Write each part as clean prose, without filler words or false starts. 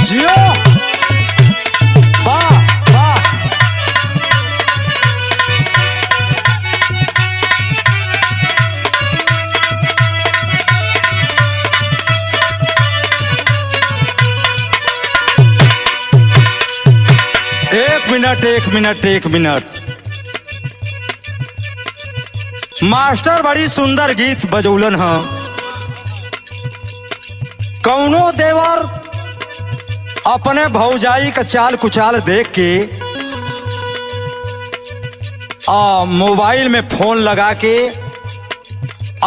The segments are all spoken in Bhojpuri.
जियो वाह वाह। एक मिनट मास्टर बड़ी सुंदर गीत बजौलन ह। कौनो देवर अपने भौजाई का चाल कुचाल देख के मोबाइल में फोन लगा के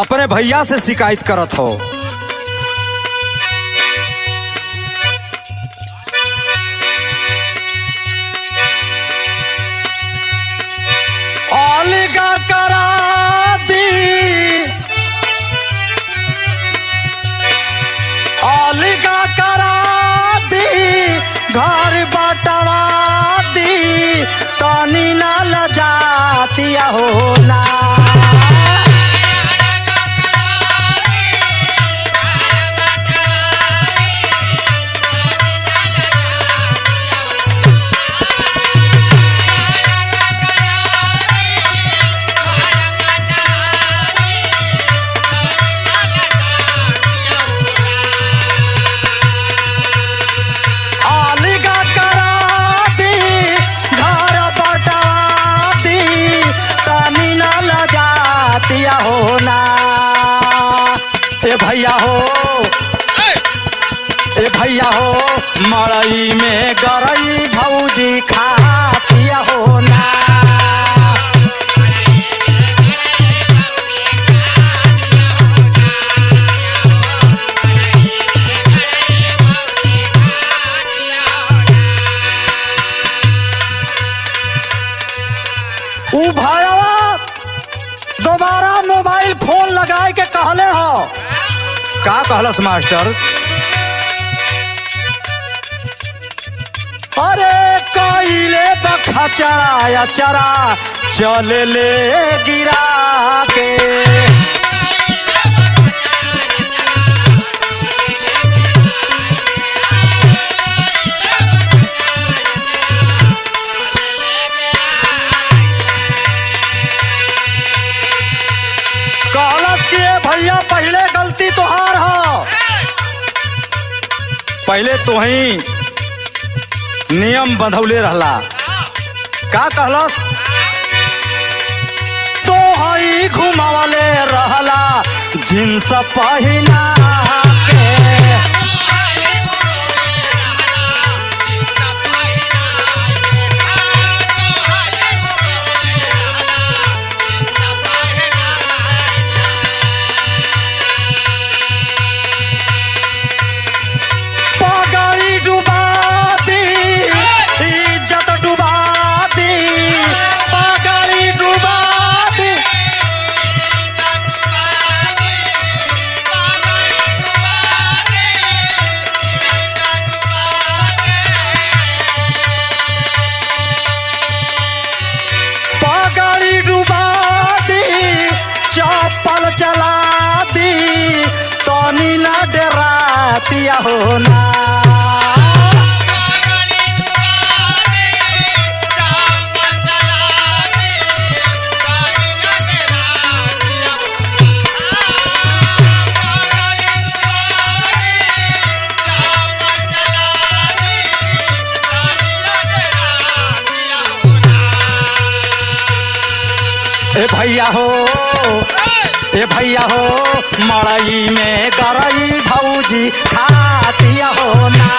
अपने भैया से शिकायत करत हो। अलगा करा दी, अलगा करा दी, घर बटवा दी, तनी ना लजातिया हो ना। ए भैया हो मड़ई में गरई भौजी खातिया हो ना। ऊ भैया दोबारा मोबाइल फोन लगाए के कहले हो। का कहलस मास्टर? अरे कइले बखा चढ़ाया चरा चल ले गिरा के। कहलस कि भैया पहले गलती तोहार हो, पहले तो ही नियम बंधौले रहला। का कहलस? तो हई घुमावले रहला जींस पहिना के। पगड़ी डुबा दी, इज्जत डुबा दी, पगड़ी डुबा दी। पगड़ी डुबा दी, चप्पल चला दी, तनी ना डरातिया हो ना। ए भैया हो, ए भैया हो मड़ई में गरई भौजी खातिया हो ना।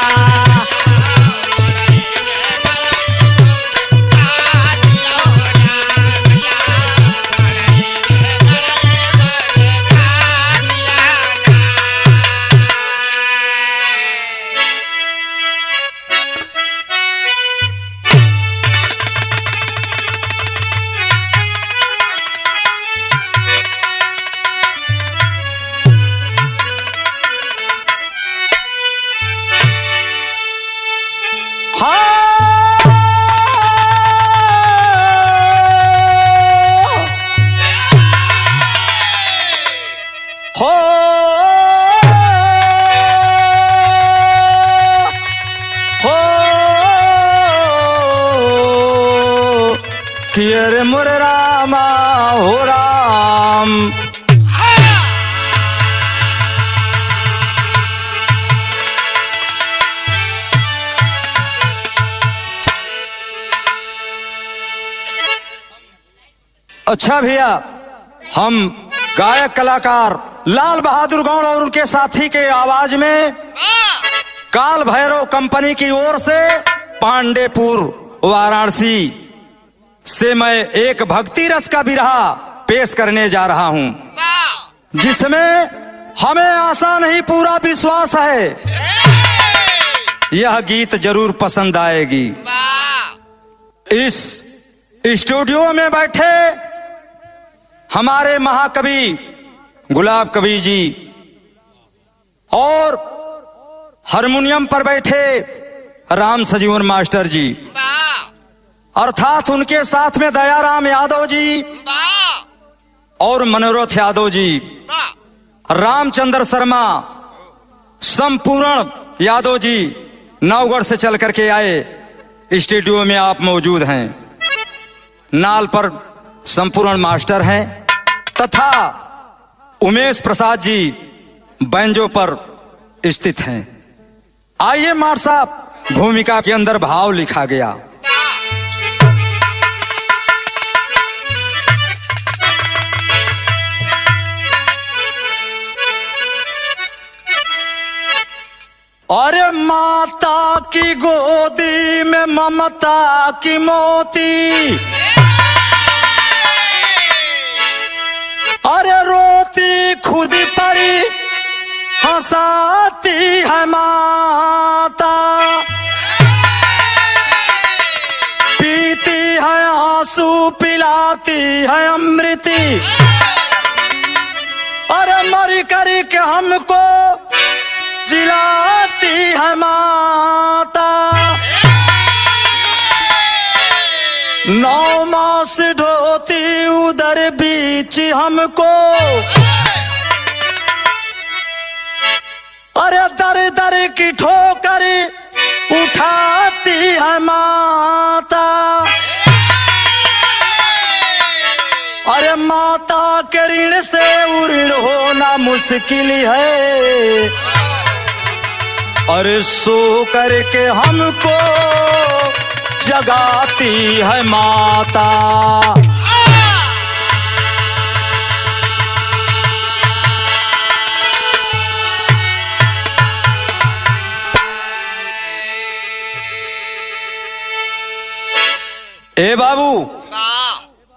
हो हो कि अरे मोर रामा हो राम। अच्छा भैया, हम गायक कलाकार लाल बहादुर गौड़ और उनके साथी के आवाज में काल भैरव कंपनी की ओर से पांडेपुर वाराणसी से मैं एक भक्ति रस का बिरहा पेश करने जा रहा हूं, जिसमें हमें आशा नहीं पूरा विश्वास है यह गीत जरूर पसंद आएगी। इस स्टूडियो में बैठे हमारे महाकवि गुलाब कवि जी और हारमोनियम पर बैठे राम सजीवन मास्टर जी, अर्थात उनके साथ में दयाराम यादव जी और मनोरथ यादव जी, रामचंद्र शर्मा, संपूर्ण यादव जी नवगढ़ से चल करके आए। स्टूडियो में आप मौजूद हैं। नाल पर संपूर्ण मास्टर हैं तथा उमेश प्रसाद जी बैंजो पर स्थित हैं। आइए मार साहब, भूमिका के अंदर भाव लिखा गया। अरे माता की गोदी में ममता की मोती, अरे रोती खुद पर हंसाती है माता, पीती है आंसू पिलाती है अमृति, अरे मर कर के हमको जिलाती है माता। 9 मास ढोती उधर बीच हमको, अरे दर दर की ठोकर उठाती है माता। अरे माता के ऋण से ऋण होना मुश्किल है, अरे सो करके हमको जगाती है माता। ए बाबू,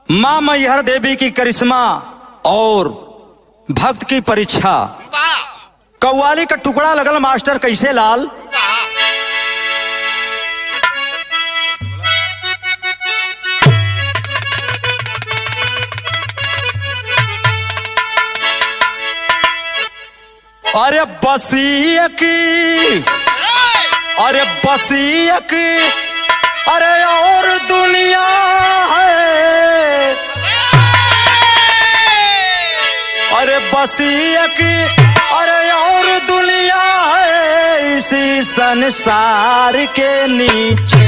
मां मैहर देवी की करिश्मा और भक्त की परीक्षा, कव्वाली का टुकड़ा लगल मास्टर कैसे लाल। अरे बसी की, अरे बसी की, अरे और दुनिया है, अरे बसी की, अरे और दुनिया है इसी संसार के नीचे।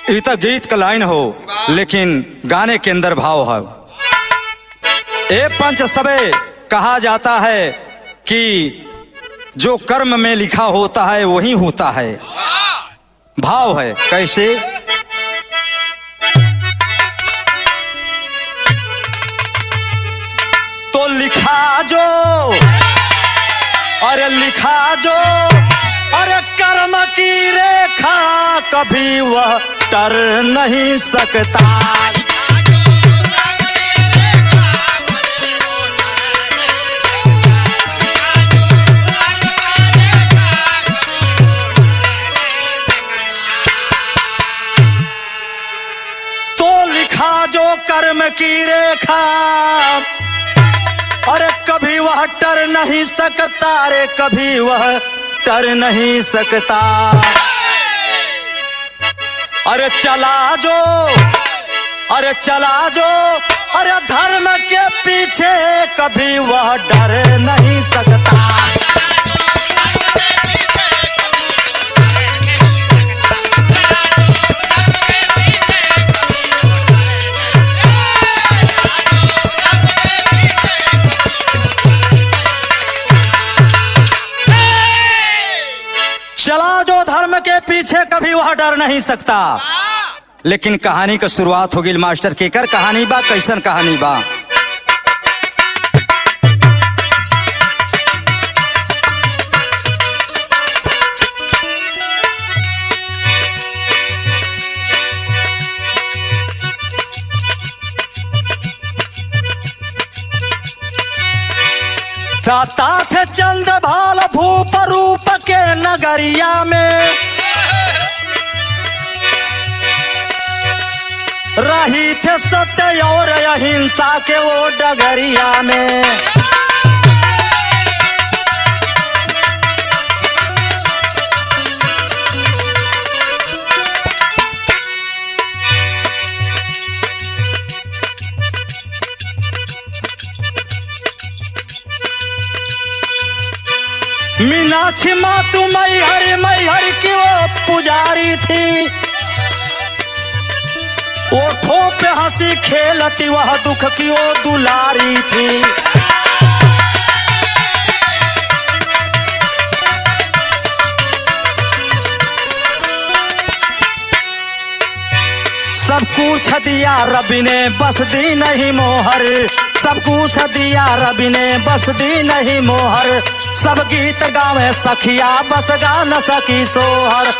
इतना गीत का लाइन हो लेकिन गाने के अंदर भाव है। ए पंच सबे कहा जाता है कि जो कर्म में लिखा होता है वही होता है। भाव है कैसे, तो लिखा जो, अरे लिखा जो, अरे कर्म की रेखा कभी वह टर नहीं सकता। जो कर्म की रेखा, अरे कभी वह टर नहीं सकता, रे कभी वह टर नहीं सकता। अरे चला जो, अरे चला जो, अरे धर्म के पीछे कभी वह डर नहीं सकता। चला जो धर्म के पीछे कभी वह डर नहीं सकता। लेकिन कहानी का शुरुआत होगी मास्टर केकर कहानी बा, कैसन कहानी बा। दाता थे चंद्रभाल भूप रूप के नगरिया में, रही थे सत्य और अहिंसा के वो डगरिया में। मीनाक्षी मातू मैहर की वो पुजारी थी, ओठों पे हंसी खेलती वह दुख की वो दुलारी थी। सब कुछ दिया रबी ने बस दी नहीं मोहर, सब कुछ दिया रबी ने बस दी नहीं मोहर। सब गीत गावे सखिया बस गा न सकी सोहर।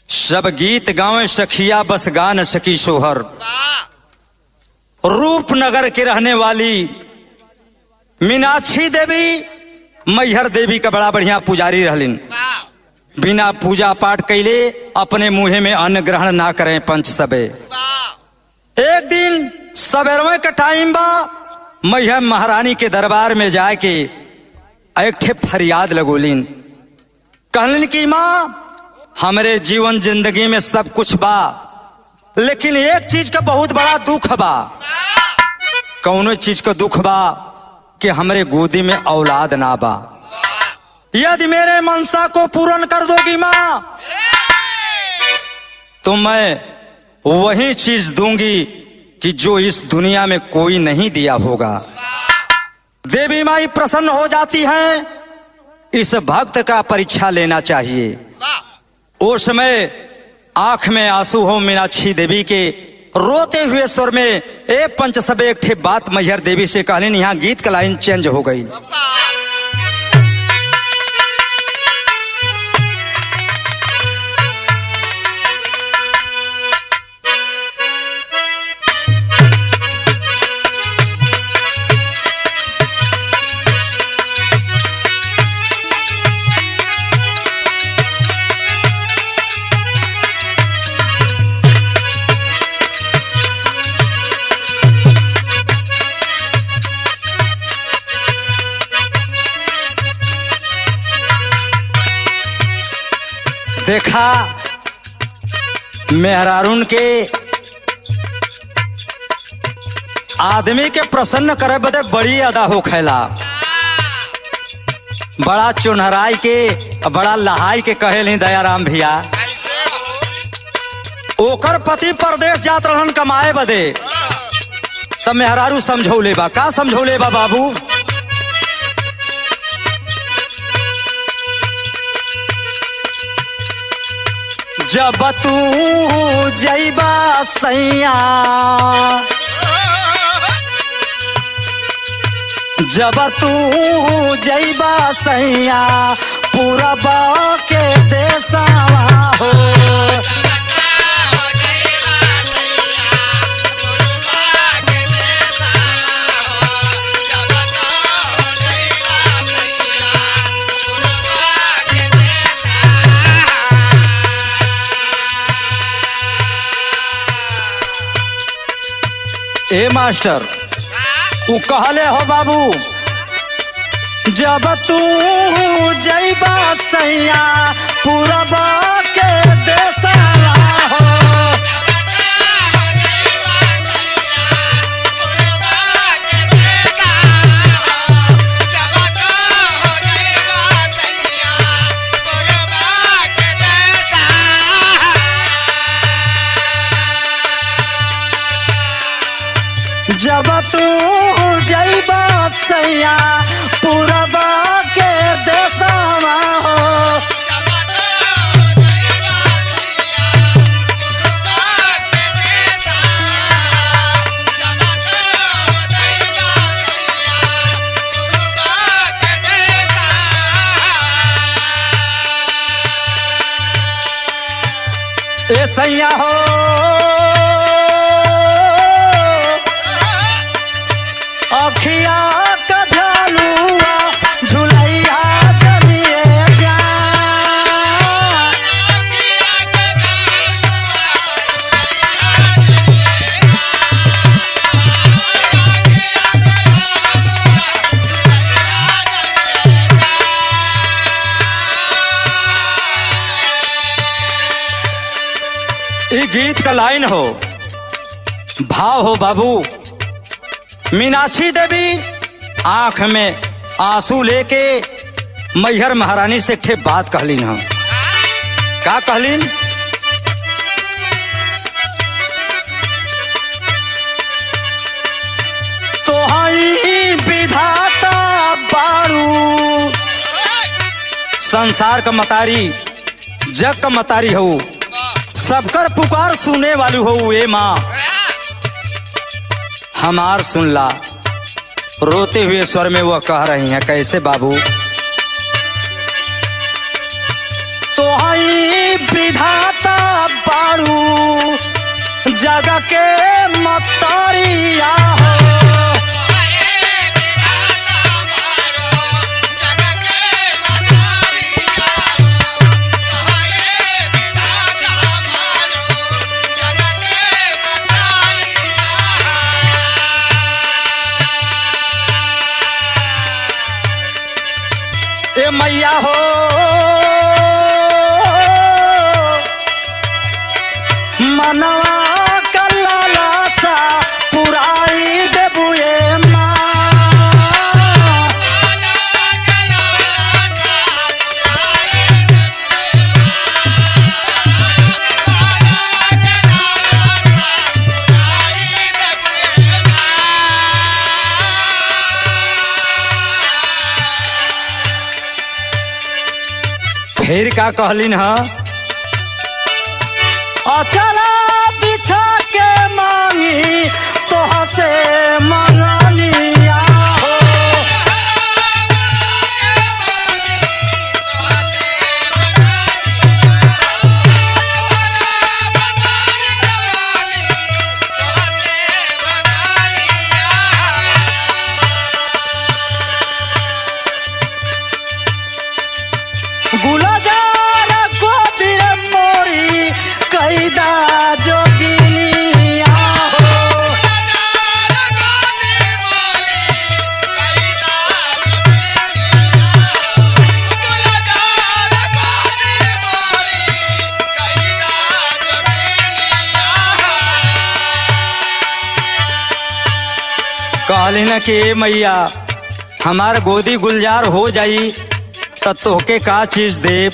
सब गीत गावे सखिया बस गा न सकी सोहर। रूपनगर के रहने वाली मीनाक्षी देवी मैहर देवी का बड़ा बढ़िया पुजारी रहलिन। बिना पूजा पाठ कैले अपने मुँह में अन्न ग्रहण ना करें पंच सबे। एक दिन सवेरवे का टाइम बा, मैहर महारानी के दरबार में जाके एक ठे फरियाद लगोलिन। कहलिन कि माँ हमरे जीवन जिंदगी में सब कुछ बा, लेकिन एक चीज का बहुत बड़ा दुख बा। कौनो चीज का दुख बा कि हमरे गोदी में औलाद ना बा। यदि मेरे मनसा को पूर्ण कर दोगी माँ तो मैं वही चीज दूंगी कि जो इस दुनिया में कोई नहीं दिया होगा। देवी माई प्रसन्न हो जाती हैं। इस भक्त का परीक्षा लेना चाहिए। उस समय आंख में आंसू हो मीनाक्षी देवी के, रोते हुए स्वर में ए पंच सब एक ठे बात मैहर देवी से कहलिन। यहाँ गीत का लाइन चेंज हो गई। देखा मेहरारून के आदमी के प्रसन्न करे बदे बड़ी अदा हो खैला। बड़ा चुनहराई के बड़ा लहाई के कहे दयाराम भैया। ओकर पति परदेश जात रहन कमाए बदे, तब मेहरारू समझौले बा। का समझौले बा बाबू? जब तू जइबा सैया, जब तू जइबा सैया पूरबा के देशवा हो। ए मास्टर उ कहले हो बाबू, जब तू जइबा सैया पूरबा के देशवा हो, जब तू जइबा सैया पूरबा के देशवा हो, ए सैया हो अखिया का झालुआ झुलैया जलिए जा, ये गीत का लाइन हो, भाव हो बाबू। मीनाक्षी देवी आंख में आंसू लेके मैहर महारानी से ठे बात कहलीन हम। का कहलीन? तोहरी विधाता बारू, संसार का मतारी जग का मतारी हो, सबकर पुकार सुने वाली हो। ए माँ हमार सुनला। रोते हुए स्वर में वह कह रही हैं, कैसे बाबू? तोहरी विधाता बारू जग के मतारिया हो, मैया हो मनवा का लालसा पुराई देबुए माँ, फिर का कहलिन ह? अचला बिछा के मांगी तोह से मंगनिया हो, गुलजार गोदिर मोरी कैदा जोगिनिया हो, कहली न कि मैया हमार गोदी गुलजार हो जाई त तोहके का चीज देव?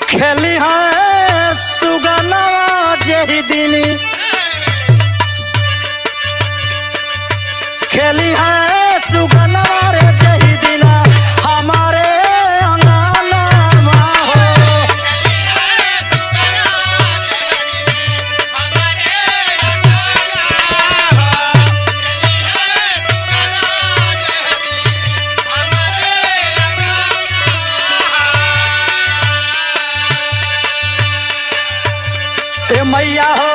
खेली है सुगनवा जेही दिली, खेली है सुगनवा रे जेही दिला हमारे अंगनवा हो, ए मैया हो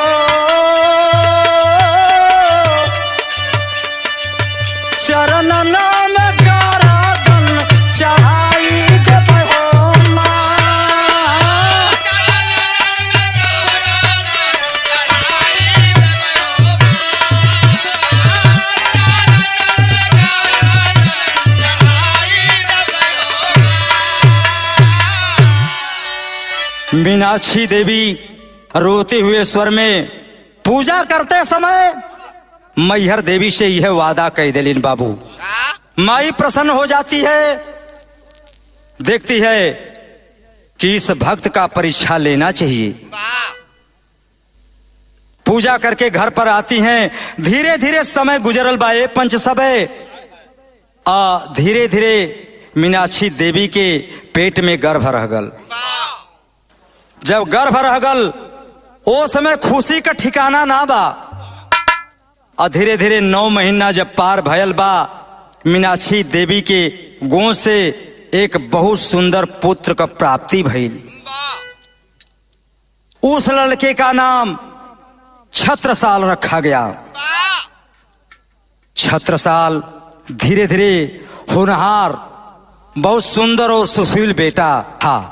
मीनाक्षी देवी रोते हुए स्वर में पूजा करते समय मैहर देवी से यह वादा कह दिलीन बाबू। माई प्रसन्न हो जाती है, देखती है कि इस भक्त का परीक्षा लेना चाहिए। पूजा करके घर पर आती हैं। धीरे धीरे समय गुजरल बाए पंच सबे। धीरे धीरे मीनाक्षी देवी के पेट में गर्भ रह गल। जब गर्भ रह गल ओ समय खुशी का ठिकाना ना बा। और धीरे धीरे 9 महीना जब पार भयल बा, मीनाक्षी देवी के गोद से एक बहुत सुंदर पुत्र का प्राप्ति भइल। उस लड़के का नाम छत्रसाल रखा गया। छत्रसाल धीरे धीरे होनहार, बहुत सुंदर और सुशील बेटा था।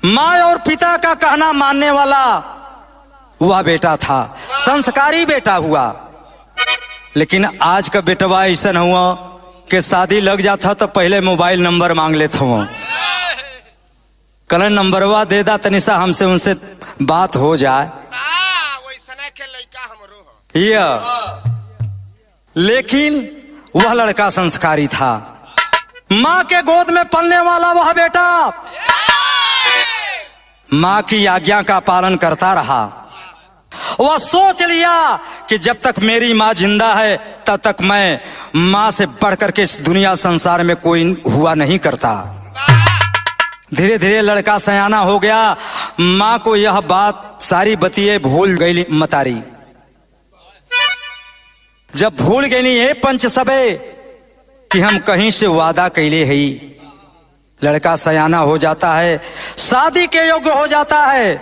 माँ और पिता का कहना मानने वाला वह बेटा था, संस्कारी बेटा हुआ। लेकिन आज का बेटवा ऐसा हुआ कि शादी लग जाता तो पहले मोबाइल नंबर मांग लेता हूँ। कल नंबरवा दे दा तनिषा, हमसे उनसे बात हो जाए। लेकिन वह लड़का संस्कारी था। माँ के गोद में पलने वाला वह बेटा माँ की आज्ञा का पालन करता रहा। वह सोच लिया कि जब तक मेरी माँ जिंदा है तब तक मैं माँ से बढ़कर के इस दुनिया संसार में कोई हुआ नहीं करता। धीरे धीरे लड़का सयाना हो गया। माँ को यह बात सारी बतिए भूल गई मतारी। जब भूल गई है पंच सबे कि हम कहीं से वादा कैले हई, लड़का सयाना हो जाता है, शादी के योग्य हो जाता है।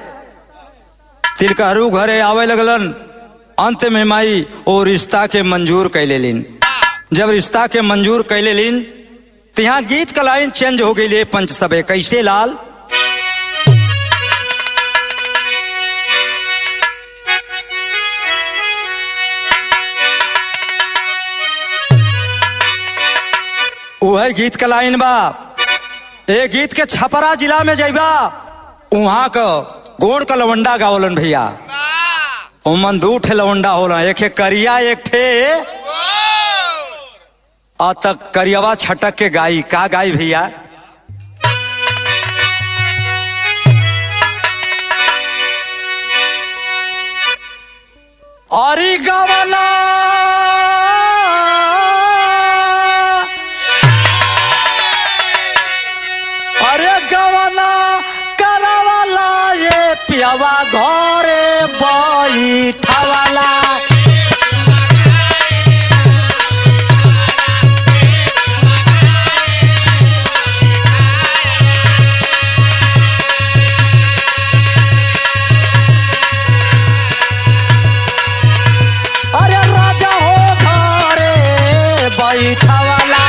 तिलकहरू घरे आवे लगलन। अंत में माई और रिश्ता के मंजूर कैले लीन। जब रिश्ता के मंजूर कैले लीन तो यहाँ गीत का लाइन चेंज हो गई पंच सबे। कैसे लाल? वह गीत का लाइन बा। ए गीत के छपरा जिला में जाइबा, वहां का गोड़ का लवंडा गावलन भैया। ओमन 2 ठे लवंडा होला, एक है करिया एक ठे तक करियावा छटक के गाई। का गाई भैया? अरे गवना करवाला ये पियावा घरे बैठावाला। अरे राजा हो घरे बैठावाला।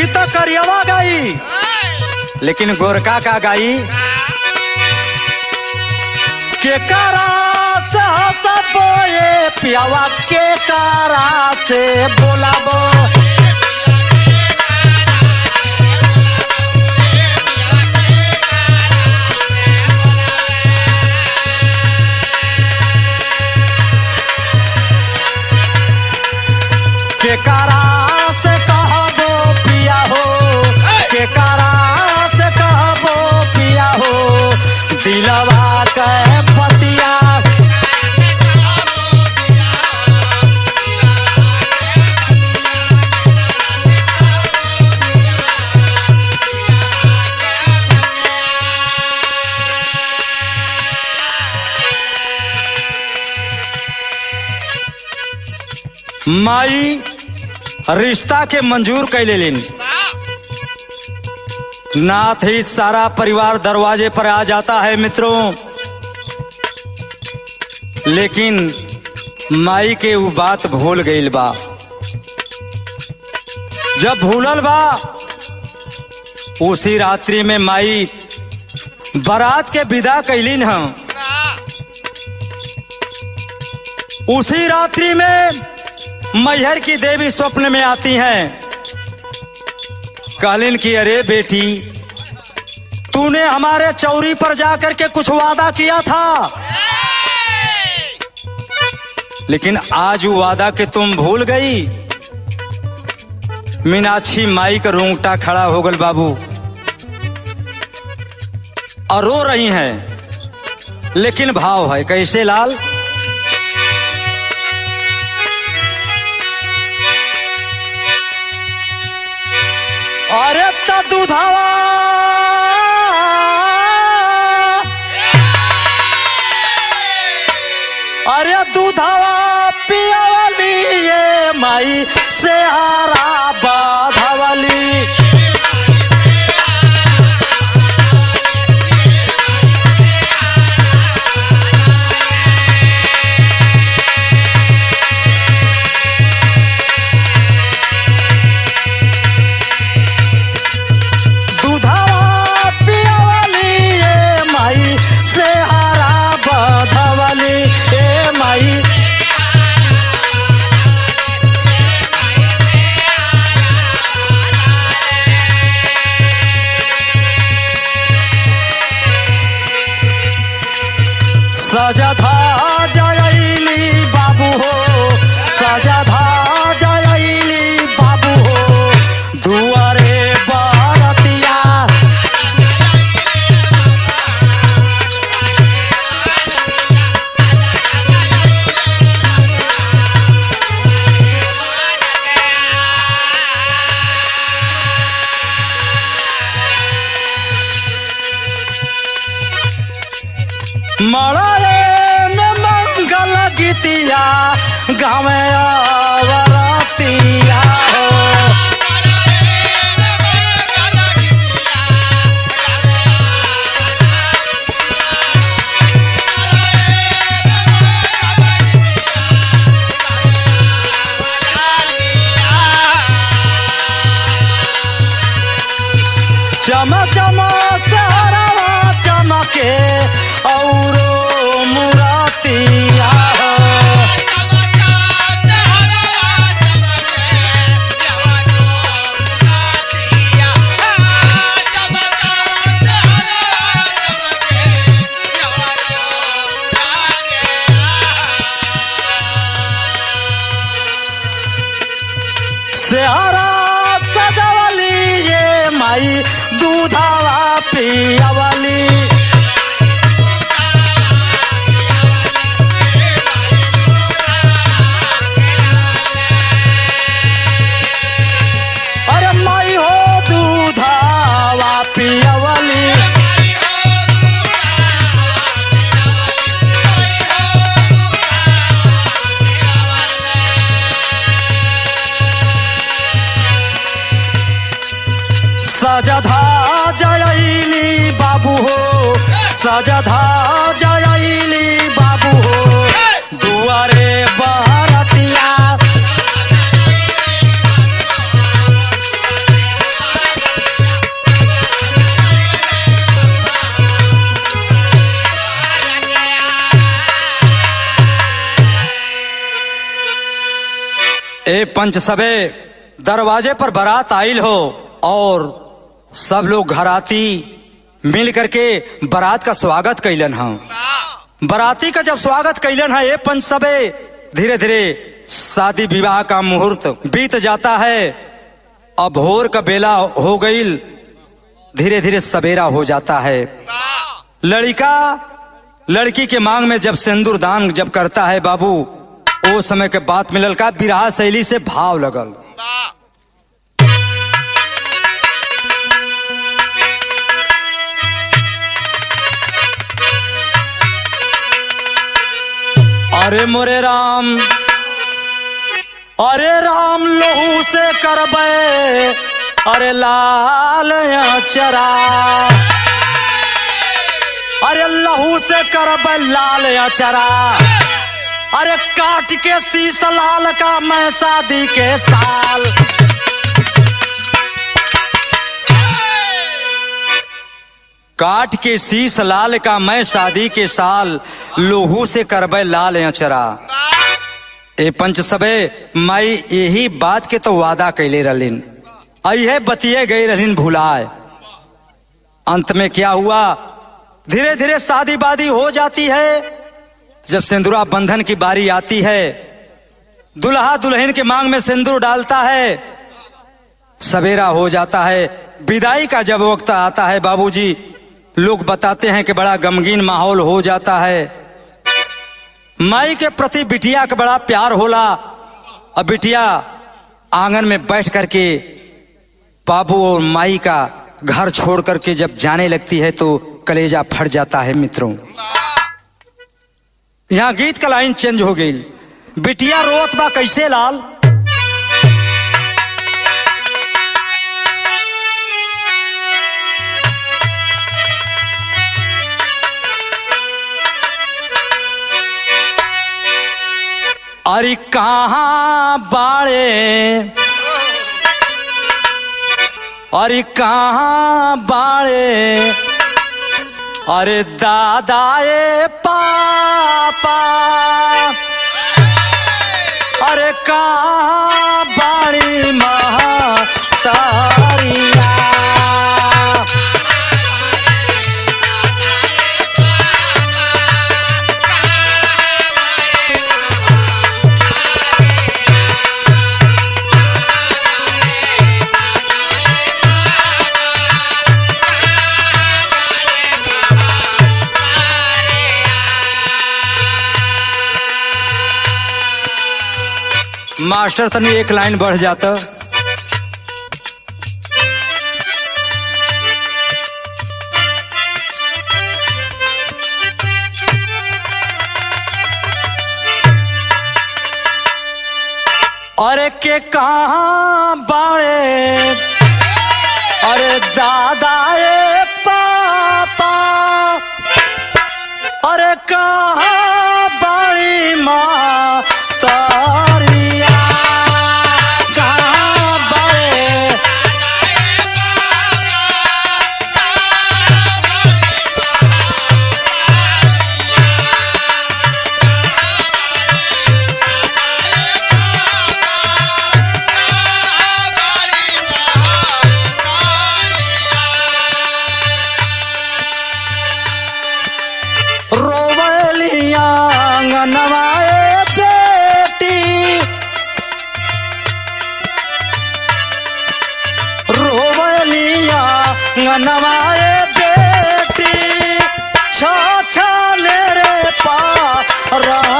तो करियावा गाई, लेकिन गोरका का गाई के करा से हंसबो ये पियावा के करा से बोलाबो। के करा से कहबो पिया हो, के करा से कहबो पिया हो, दिलवा के पतिया। माई रिश्ता के मंजूर कैले लेन। नाथ ही सारा परिवार दरवाजे पर आ जाता है मित्रों, लेकिन माई के वो बात भूल गईल बा। जब भूलल बा उसी रात्रि में माई बारात के विदा कैलीन है। उसी रात्रि में मैहर की देवी स्वप्न में आती हैं, कहलीन कि अरे बेटी, तूने हमारे चौरी पर जाकर के कुछ वादा किया था, लेकिन आज वो वादा के तुम भूल गई। मीनाक्षी माई का रोंगटा खड़ा हो गल बाबू और रो रही हैं, लेकिन भाव है कैसे लाल? अरे त दूधावा अरे दूधावा पियावली ये माई से हारा बाधावली। दूधावा पियावली ये माई से हारा बाधावली। ए माई सजधा जयली बाबू हो, सजधा जयली बाबू हो, दुआरे बारतिया। मड़ाए में मंगल गीतिया गावे आवरतिया हो। चम चम सहरावा चमके और मुरातिया हो। सेहरा सजवली ये माई दूधावा पियावली। अरे माई हो दूधावा पियावली। सजधा जयली बाबू हो, सजधा जयली बाबू हो, दुआरे बारतिया। ए पंच सबे दरवाजे पर बारात आइल हो और सब लोग घराती मिल करके बारात का स्वागत कैलन है। बाराती का जब स्वागत कैलन है ये पंच सबे, धीरे धीरे शादी विवाह का मुहूर्त बीत जाता है। अब भोर का बेला हो गईल, धीरे धीरे सवेरा हो जाता है। लड़का लड़की के मांग में जब सिंदूर दान जब करता है बाबू, वो समय के बात मिलल का विरहा शैली से भाव लगल। अरे मोरे राम अरे राम लहू से करबे अरे लाल अचरा, अरे लहू से करबे लाल अचरा, अरे काट के शीश लाल का मैं शादी के साल। काट के शीश लाल का मैं शादी के साल, लोहू से करबे लाल अचरा। ए पंच सबे माई यही बात के तो वादा कैले रहलिन, अये बतिये गई रहलिन भुलाए। अंत में क्या हुआ, धीरे धीरे शादी वादी हो जाती है। जब सिंदूरा बंधन की बारी आती है, दुल्हा दुल्हन के मांग में सिंदूर डालता है, सवेरा हो जाता है। विदाई का जब वक्त आता है बाबूजी, लोग बताते हैं कि बड़ा गमगीन माहौल हो जाता है। माई के प्रति बिटिया का बड़ा प्यार होला। और बिटिया आंगन में बैठ करके बाबू और माई का घर छोड़ करके जब जाने लगती है तो कलेजा फट जाता है मित्रों। यहाँ गीत का लाइन चेंज हो गई। बिटिया रोत बा कैसे लाल, अरे कहाँ बाड़े, अरे कहाँ बाड़े, अरे दादाए पापा, अरे कहाँ बाड़ी महतारिया, मास्टर तनी एक लाइन बढ़ जाता। अरे के कहाँ बाड़े, अरे दादाए पापा, अरे कहाँ बाड़ी माँ तारिया, कहाँ बाड़े, रोवलिया नवाए बेटी, रोवलिया नवाए बेटी, छाछाने रे पारानामा,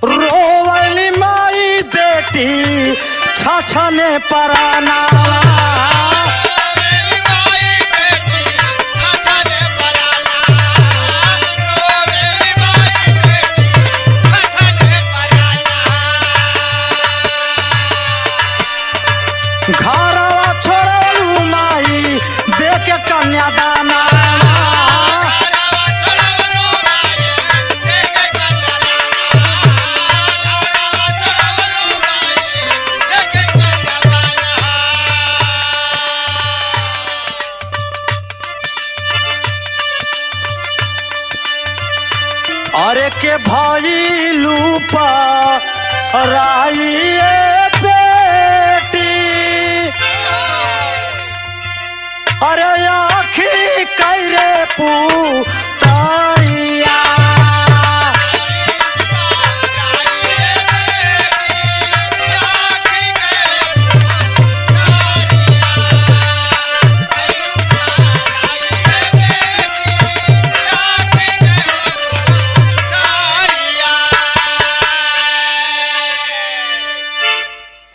रोवली माई बेटी छछने परानावा, घरवा छोड़लू माई देके कन्यादाना, अरे के भइलू पराइए बेटी, अरे आखी कैरे पुतरिया,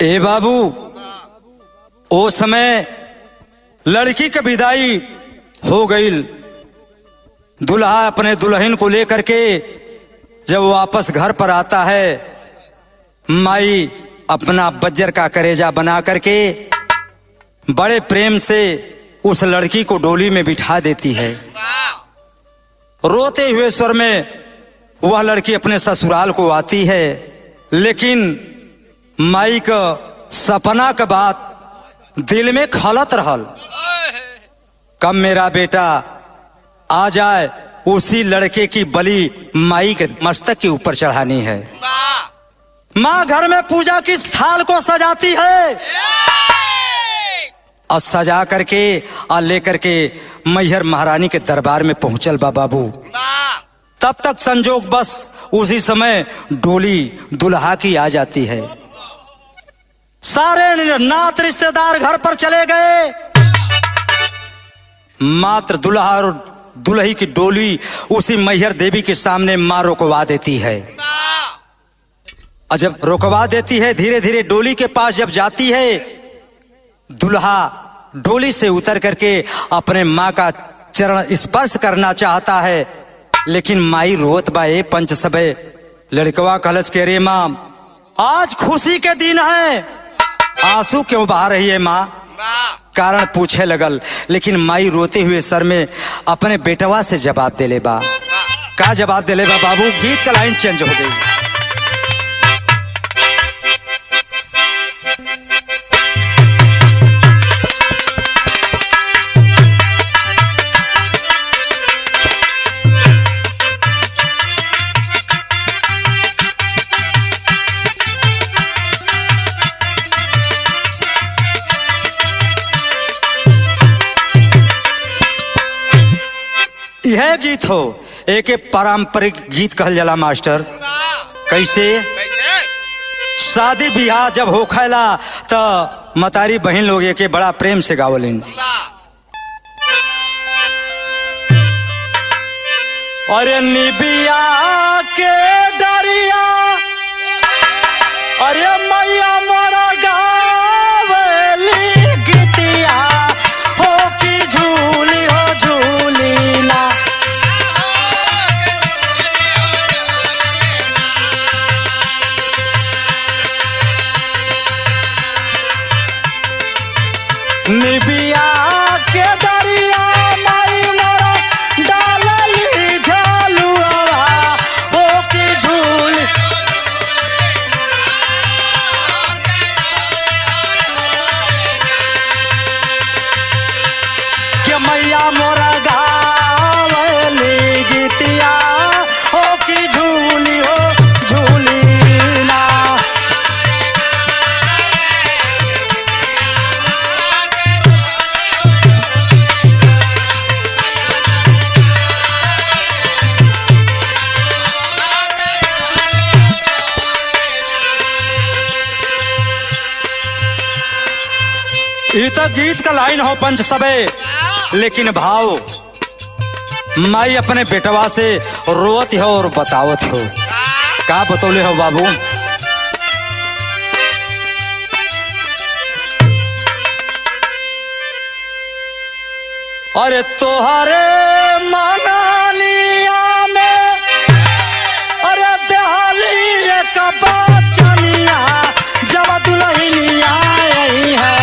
ए बाबू, ओ समय लड़की की विदाई हो गई। दुल्हा अपने दुल्हन को लेकर के जब वापस घर पर आता है, माई अपना बज्जर का करेजा बना करके बड़े प्रेम से उस लड़की को डोली में बिठा देती है। रोते हुए स्वर में वह लड़की अपने ससुराल को आती है, लेकिन माई का सपना के बात दिल में खलत रहल, कब मेरा बेटा आ जाए, उसी लड़के की बलि माई के मस्तक के ऊपर चढ़ानी है। माँ घर में पूजा की थाल को सजाती है और सजा करके और लेकर के मैहर महारानी के दरबार में पहुंचल बा बाबू। तब तक संजोग बस उसी समय डोली दुल्हा की आ जाती है। सारे नात रिश्तेदार घर पर चले गए, मात्र दुल्हा और दुल्ही की डोली उसी मैहर देवी के सामने मां रोकवा देती है। और जब रोकवा देती है, धीरे धीरे डोली के पास जब जाती है, दुल्हा डोली से उतर करके अपने मां का चरण स्पर्श करना चाहता है, लेकिन माई रोत बाए पंच सबे। लड़कवा कलश के रे मां, आज खुशी के दिन है, आंसू क्यों बहा रही है मां? कारण पूछे लगल, लेकिन माई रोते हुए सर में अपने बेटवा से जवाब दे ले बा। का जवाब दे ले बा बाबू? गीत का लाइन चेंज हो गई। यह गीत हो एक पारंपरिक गीत कहल जाला मास्टर। कैसे? शादी ब्याह जब हो खैला तो मतारी बहन लोग के बड़ा प्रेम से गावलिन। अरे निबिया के डरिया, अरे मैया मोरा गावली गीतिया हो की झूली हो झूली ना। निबिया के दरिया माई मोरा डालली झलुआ हो की झूली। के मैया मोरा गावली गीतिया हो की झूली हो झूली ना। ये तो गीत का लाइन हो पंच सबे, लेकिन भाव माई अपने बेटवा से रोत हो और बतावत हो। का बतौले हो बाबू? अरे तोहरे मनालिया में अरे देहाली का बचनिया जब दुल्हनिया आई है।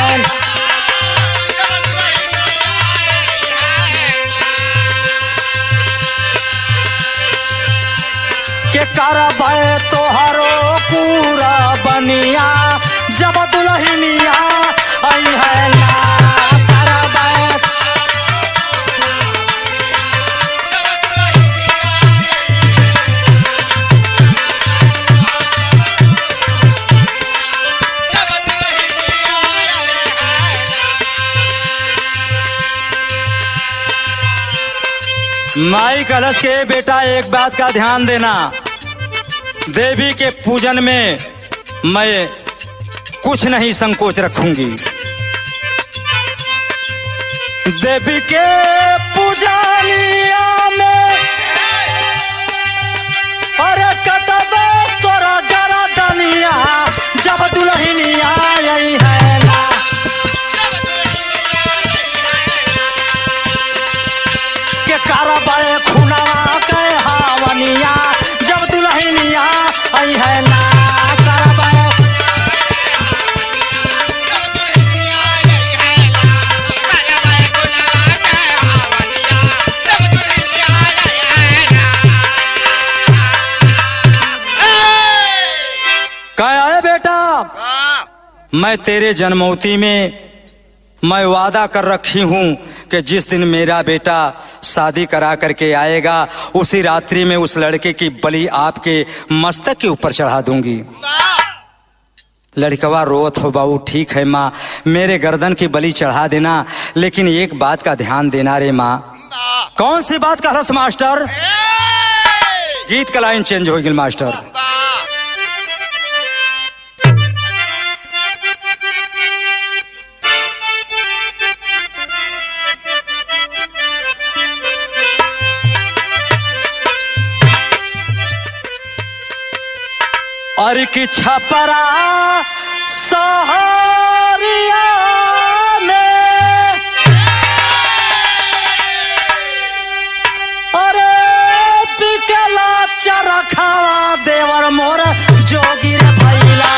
के करबै तोहरो पूरा बनिया जब दुल्हनिया आई है ना। करबै माई कलश के बेटा, एक बात का ध्यान देना, देवी के पूजन में मैं कुछ नहीं संकोच रखूंगी। देवी के पूजनिया में अरे कटबे तोरा गरदनिया जब दुल्हनिया मैं तेरे जन्मौती में मैं वादा कर रखी हूँ कि जिस दिन मेरा बेटा शादी करा करके आएगा उसी रात्रि में उस लड़के की बलि आपके मस्तक के ऊपर चढ़ा दूंगी। लड़कवा रोत हो बाबू, ठीक है माँ, मेरे गर्दन की बलि चढ़ा देना, लेकिन एक बात का ध्यान देना रे माँ। कौन सी बात का रस मास्टर? गीत का लाइन चेंज हो गई मास्टर। और कि छपरा सहारिया में अरे बिकला चरखावा देवर मोर जोगी रे भैला।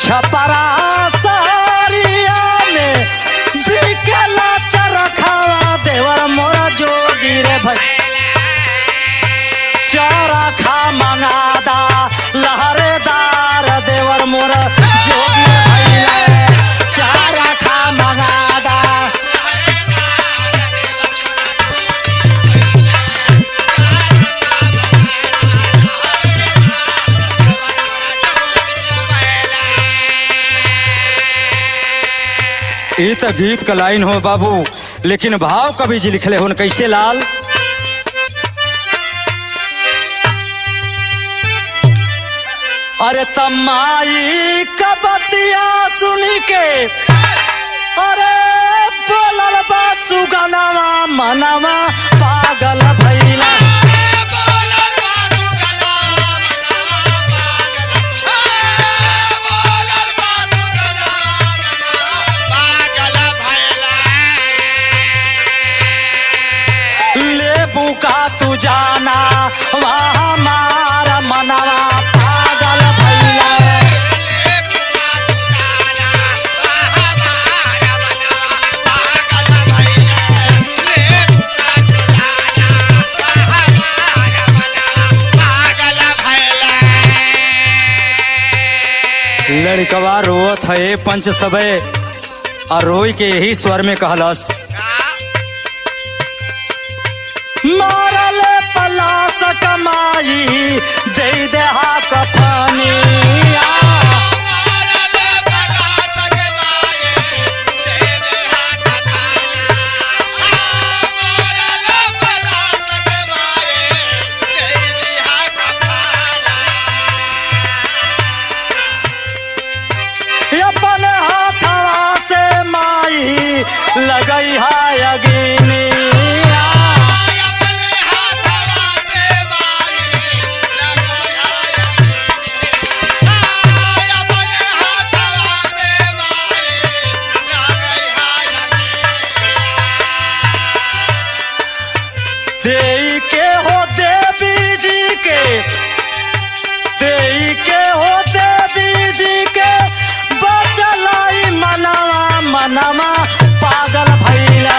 छपरा सारिया में बिकला चरखावा देवर मोरा जोगी रे भाई। चरखा मंगादा लहरेदार देवर मोरा जोगी रे भैला। चरखा मंगादा ये तो गीत का लाइन हो बाबू, लेकिन भाव कभी जी लिखले हो कैसे लाल? अरे तमाई का बतिया सुन के अरे बोलल बा सुगनवा मनवा पागल भैला। बुका तू जाना वहाँ मारा मनवा पागल भैला। लड़कवा रोत है पंच सबे और रोई के यही स्वर में कहलस, मारल पलास कमाई दे देहा कफनिया। अपन हाथवा से माई लगई है अग्निया। देई के हो देवी जी के, देई के हो देवी जी के बचलाई मनवा मनवा पागल भैला।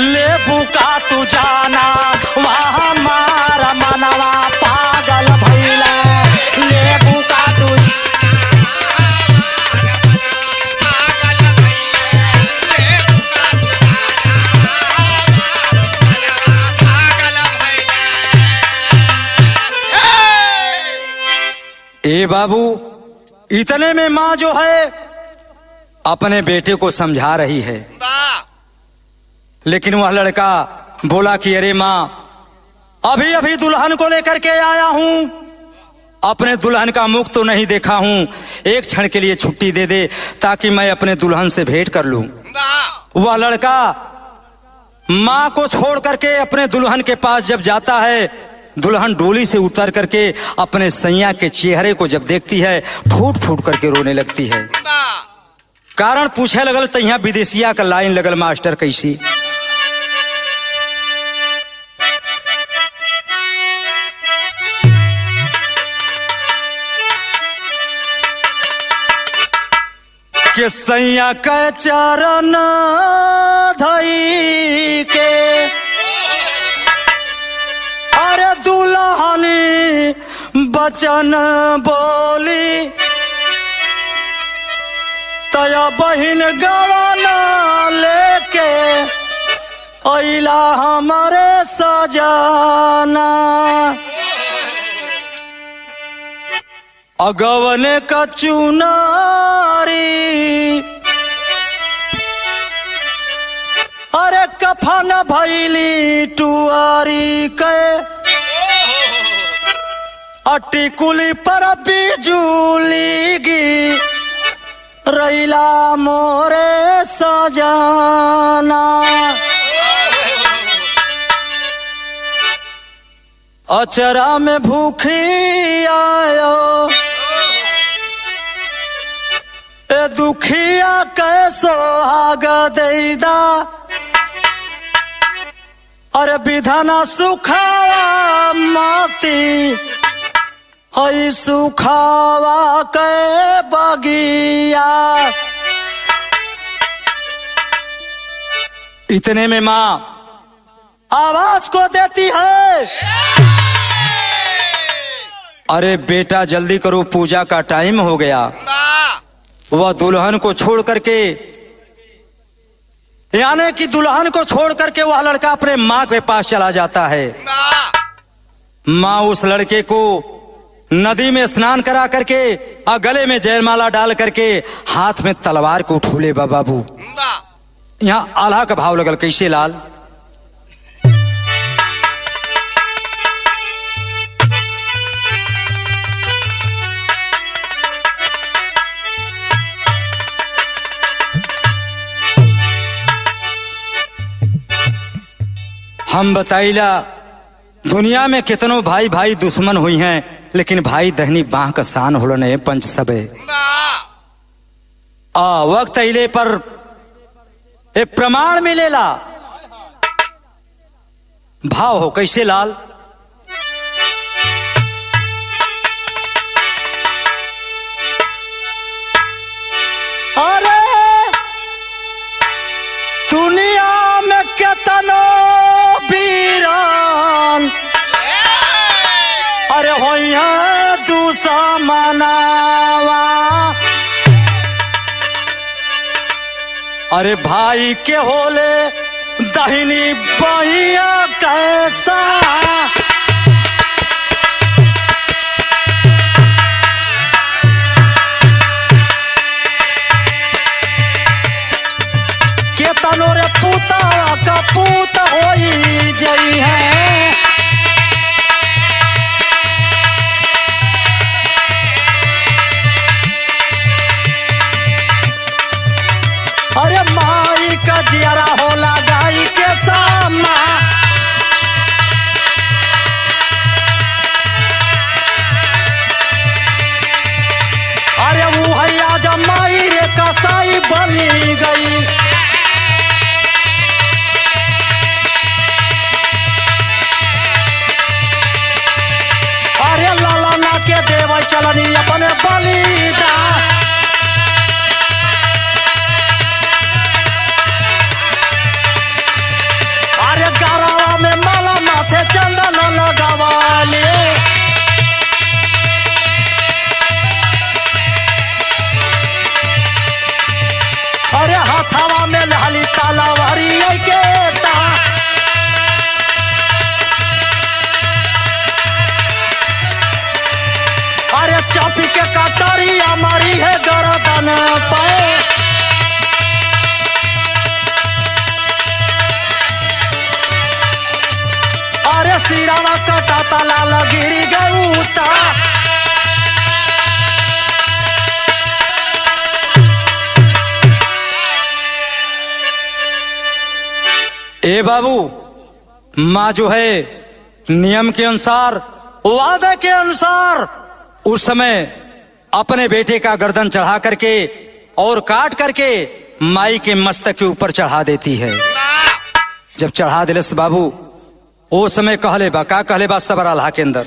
ले बुका तू जाना वहाँ मारा मनवा पागल भैला। ले बुका तू ए बाबू, इतने में माँ जो है अपने बेटे को समझा रही है, लेकिन वह लड़का बोला कि अरे माँ, अभी अभी दुल्हन को लेकर के आया हूं, अपने दुल्हन का मुख तो नहीं देखा हूं, एक क्षण के लिए छुट्टी दे दे ताकि मैं अपने दुल्हन से भेंट कर लूं। वह लड़का माँ को छोड़ करके अपने दुल्हन के पास जब जाता है, दुल्हन डोली से उतर करके अपने सैया के चेहरे को जब देखती है, फूट फूट करके रोने लगती है। कारण पूछे लगल तो यहाँ विदेशिया का लाइन लगल मास्टर कैसी। के सैया के चरण धई के अरे दुल्हनी बचन बोली तया बहिन गवाना लेके अइला हमारे सजाना। अगवन का चुनारी अरे कफन भैली टुआरी के अटिकुली पर बिजुली गी रैला मोरे सजाना। अचरा में भूखी आयो ए दुखिया कैसो आग देदा अरे विधाना सुखावा माती हई सुखावा के बगिया। इतने में माँ आवाज को देती है अरे बेटा जल्दी करो पूजा का टाइम हो गया। वह दुल्हन को छोड़ करके यानी कि दुल्हन को छोड़ करके वह लड़का अपने माँ के पास चला जाता है। माँ उस लड़के को नदी में स्नान करा करके और गले में जयमाला डाल करके हाथ में तलवार को उठूले बाबू। यहाँ आल्हा का भाव लगल कैसे लाल। हम बताइला दुनिया में कितनों भाई भाई दुश्मन हुई हैं लेकिन भाई दहनी बाह का शान होलो ने पंच सबे। वक्त अइले पर एक प्रमाण मिलेला। भाव हो कैसे लाल। अरे दुनिया में कितनो वीरान अरे होइया दुश्मनावा अरे भाई के होले दहिनी बहिया कैसा केतनो रे पूता का पूत होई जई है। अरे माई का जियारा होला गाई के सामा अरे वो हैया जमाई रे कसाई बनी गई। अरे लाला ना के देवा चलनी अपने बलिदा गरावा में माला माथे चंदन लगावाले। अरे हाथावा में लाली तालावारी के ता अरे चापी के कटारी हमारी है गर्दन पे। अरे सिरावा कटाता लाल गिरी गऊता ए बाबू माँ जो है नियम के अनुसार वादे के अनुसार उस समय अपने बेटे का गर्दन चढ़ा करके और काट करके माई के मस्तक के ऊपर चढ़ा देती है। जब चढ़ा दिलस बाबू ओ समय कहले बा का कहले बा सबर अल्लाह के अंदर,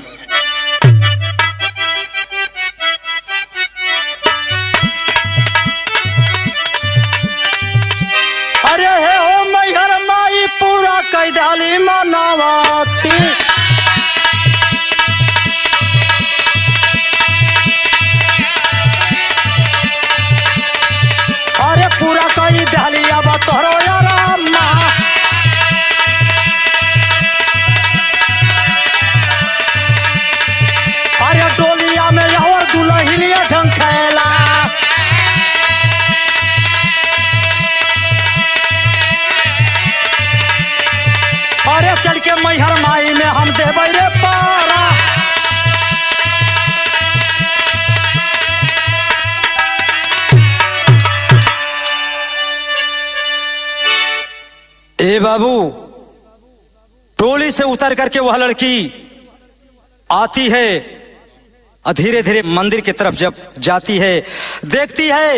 अरे हे ओ मैहर माई पूरा कैदाली मनावाती, अरे पूरा कैदाली अब तोरो यारा माँ, अरे डोलिया में और दुल्हनिया झंखेला, अरे चल के मैहर माई में हम देबै रे पारा, ए बाबू टोली से उतर करके वह लड़की आती है और धीरे धीरे मंदिर की तरफ जब जाती है देखती है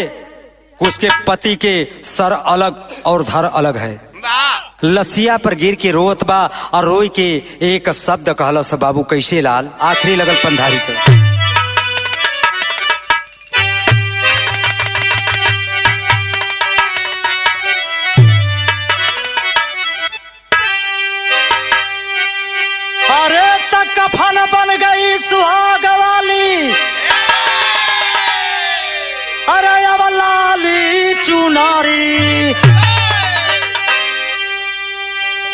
उसके पति के सर अलग और धर अलग है। लसिया पर गिर के रोत बा और रोई के एक शब्द कहलस बाबू कैसे लाल, आखिरी लगल पंधारी के। अरे तक कफन बन गई सुहाग वाली, अरे अब लाली चुनारी,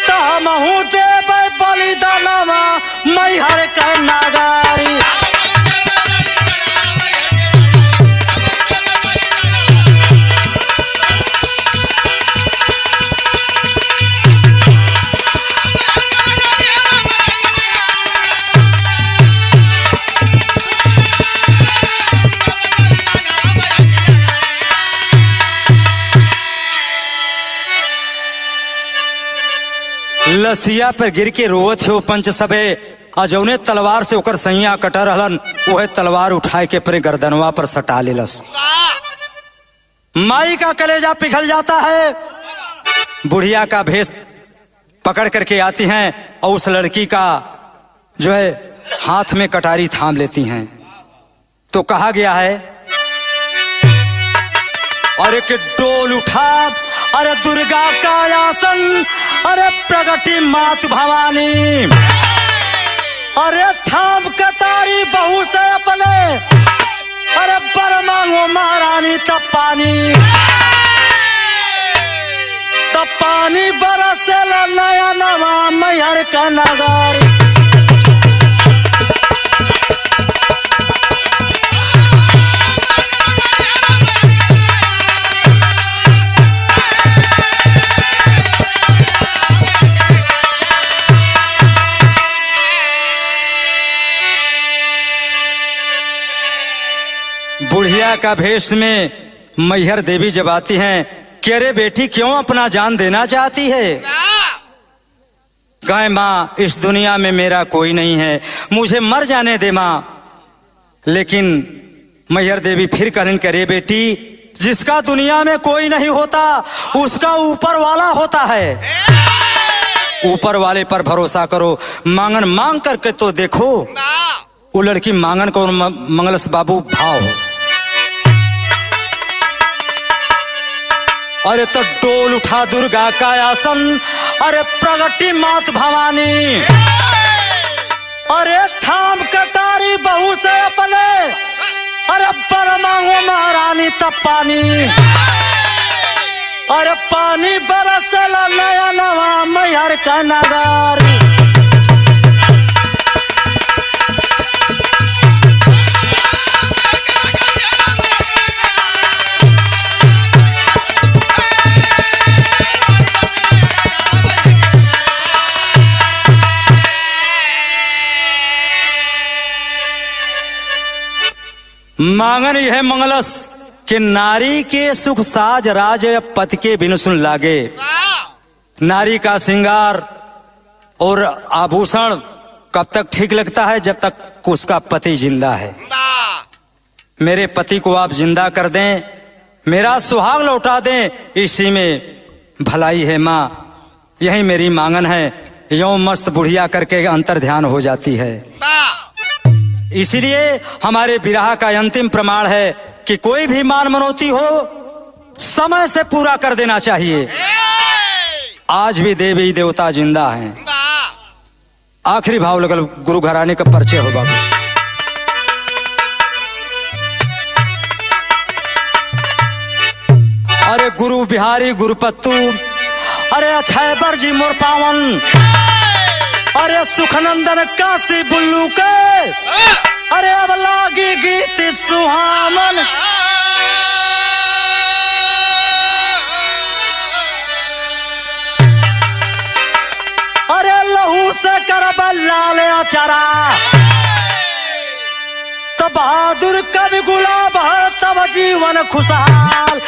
तमहू देबै बलिदानवा मैहर के नगारी, लसिया पर गिर के रोवत हो पंच सबे, अजौने तलवार से ओकर सैया कटर रहलन, वह तलवार उठाए के अपने गर्दनवा पर सटा लेलस। माई का कलेजा पिघल जाता है, बुढ़िया का भेष पकड़ करके आती हैं और उस लड़की का जो है हाथ में कटारी थाम लेती हैं। तो कहा गया है अरे कि डोल उठा अरे दुर्गा का आसन, अरे प्रगति मात भवानी, अरे थाम कटारी बहू से अपने, अरे बर मांगो महारानी तब पानी बरसे नया नवा मैहर का नगारी, बुढ़िया का भेष में मैहर देवी जब आती हैं कि अरे बेटी क्यों अपना जान देना चाहती है, कहे माँ इस दुनिया में मेरा कोई नहीं है, मुझे मर जाने दे माँ। लेकिन मैहर देवी फिर कहन करे बेटी जिसका दुनिया में कोई नहीं होता उसका ऊपर वाला होता है, ऊपर वाले पर भरोसा करो, मांगन मांग करके तो देखो। वो लड़की मांगन को मंगलस बाबू भाव हो, अरे तो डोल उठा दुर्गा का आसन, अरे प्रगति मात भवानी, अरे थाम कटारी बहू से अपने, अरे पर मांगो महारानी तब अरे पानी बरसला नया नवा मैहर का नगारी, मांगन यह मंगलस कि नारी के सुख साज राज पति के बिन सुन लागे। नारी का श्रृंगार और आभूषण कब तक ठीक लगता है? जब तक उसका पति जिंदा है। मेरे पति को आप जिंदा कर दें मेरा सुहाग लौटा दें, इसी में भलाई है माँ, यही मेरी मांगन है। यों मस्त बुढ़िया करके अंतर ध्यान हो जाती है। इसीलिए हमारे विवाह का अंतिम प्रमाण है कि कोई भी मान मनौती हो समय से पूरा कर देना चाहिए। आज भी देवी देवता जिंदा हैं। आखिरी भाव लगल गुरु घराने का परिचय हो बाबू। अरे गुरु बिहारी गुरुपत्तू, अरे अक्षयबर जी मोर पावन, अरे सुखनंदन काशी बुल्लू के, अरे अब लागी गीत सुहामन। अरे लहू से करब लाल अचारा, तब बहादुर कवि गुलाब है, तब जीवन खुशहाल।